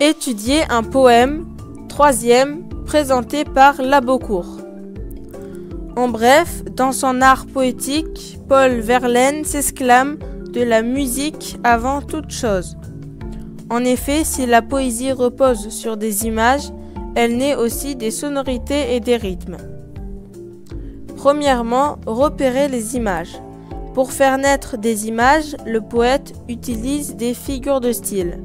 Étudier un poème, 3e, présenté par Labeaucourt. En bref, dans son art poétique, Paul Verlaine s'exclame de la musique avant toute chose. En effet, si la poésie repose sur des images, elle naît aussi des sonorités et des rythmes. Premièrement, repérer les images. Pour faire naître des images, le poète utilise des figures de style.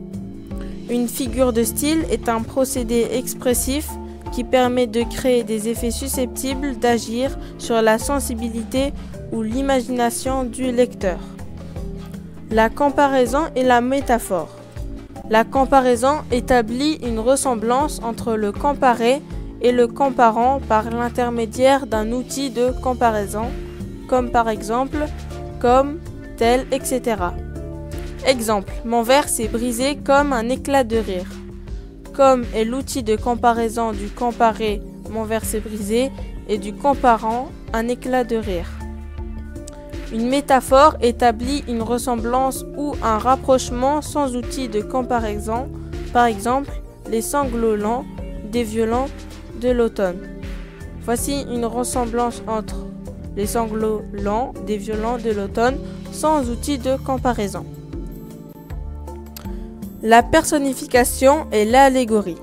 Une figure de style est un procédé expressif qui permet de créer des effets susceptibles d'agir sur la sensibilité ou l'imagination du lecteur. La comparaison et la métaphore. La comparaison établit une ressemblance entre le comparé et le comparant par l'intermédiaire d'un outil de comparaison, comme par exemple, comme, tel, etc. Exemple, mon verre s'est brisé comme un éclat de rire. Comme est l'outil de comparaison du comparé, mon verre s'est brisé, et du comparant, un éclat de rire. Une métaphore établit une ressemblance ou un rapprochement sans outil de comparaison, par exemple, les sanglots lents des violons de l'automne. Voici une ressemblance entre les sanglots lents des violons de l'automne sans outil de comparaison. La personnification et l'allégorie.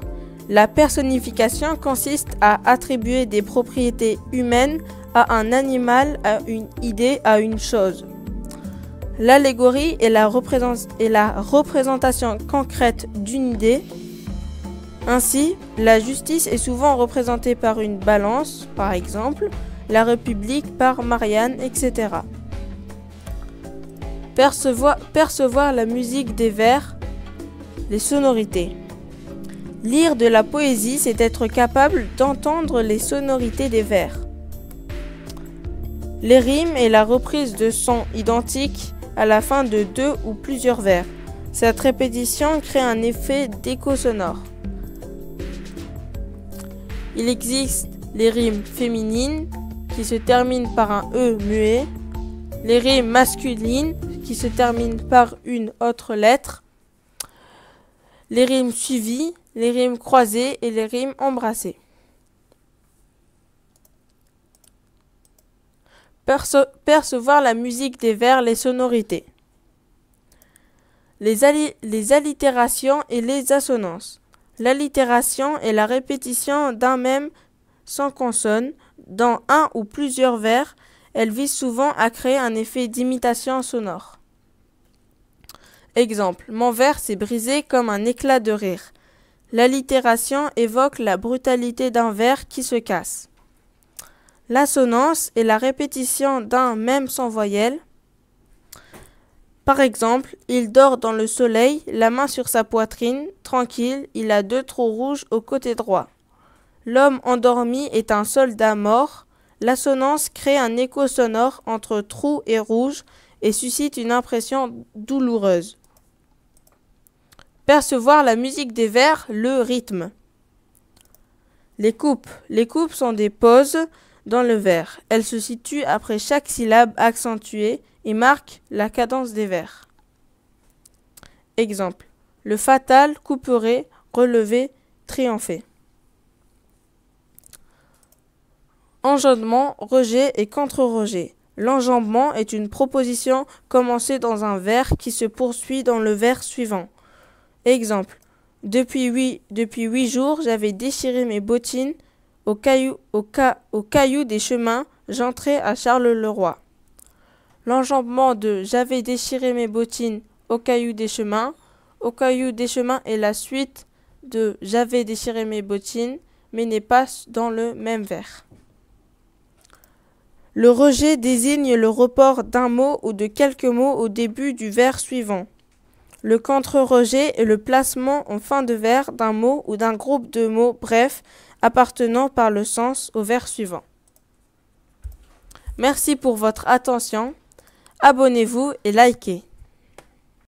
La personnification consiste à attribuer des propriétés humaines à un animal, à une idée, à une chose. L'allégorie est la représentation concrète d'une idée. Ainsi, la justice est souvent représentée par une balance, par exemple, la République par Marianne, etc. Percevoir la musique des vers, les sonorités. Lire de la poésie, c'est être capable d'entendre les sonorités des vers. Les rimes et la reprise de sons identiques à la fin de 2 ou plusieurs vers. Cette répétition crée un effet d'écho sonore. Il existe les rimes féminines qui se terminent par un E muet, les rimes masculines qui se terminent par une autre lettre, les rimes suivies, les rimes croisées et les rimes embrassées. Percevoir la musique des vers, les sonorités. Les allitérations et les assonances. L'allitération est la répétition d'un même sans consonne dans un ou plusieurs vers. Elle vise souvent à créer un effet d'imitation sonore. Exemple, mon verre s'est brisé comme un éclat de rire. L'allitération évoque la brutalité d'un verre qui se casse. L'assonance est la répétition d'un même sans voyelle. Par exemple, il dort dans le soleil, la main sur sa poitrine, tranquille, il a 2 trous rouges au côté droit. L'homme endormi est un soldat mort. L'assonance crée un écho sonore entre trou et rouge et suscite une impression douloureuse. Percevoir la musique des vers, le rythme. Les coupes. Les coupes sont des pauses dans le vers. Elles se situent après chaque syllabe accentuée et marquent la cadence des vers. Exemple. Le fatal, couperet, relevé, triomphé. Enjambement, rejet et contre-rejet. L'enjambement est une proposition commencée dans un vers qui se poursuit dans le vers suivant. Exemple. Depuis 8 jours, j'avais déchiré mes bottines au caillou des chemins, j'entrais à Charleroi. L'enjambement de j'avais déchiré mes bottines au caillou des chemins est la suite de j'avais déchiré mes bottines, mais n'est pas dans le même vers. Le rejet désigne le report d'un mot ou de quelques mots au début du vers suivant. Le contre-rejet est le placement en fin de vers d'un mot ou d'un groupe de mots brefs appartenant par le sens au vers suivant. Merci pour votre attention. Abonnez-vous et likez.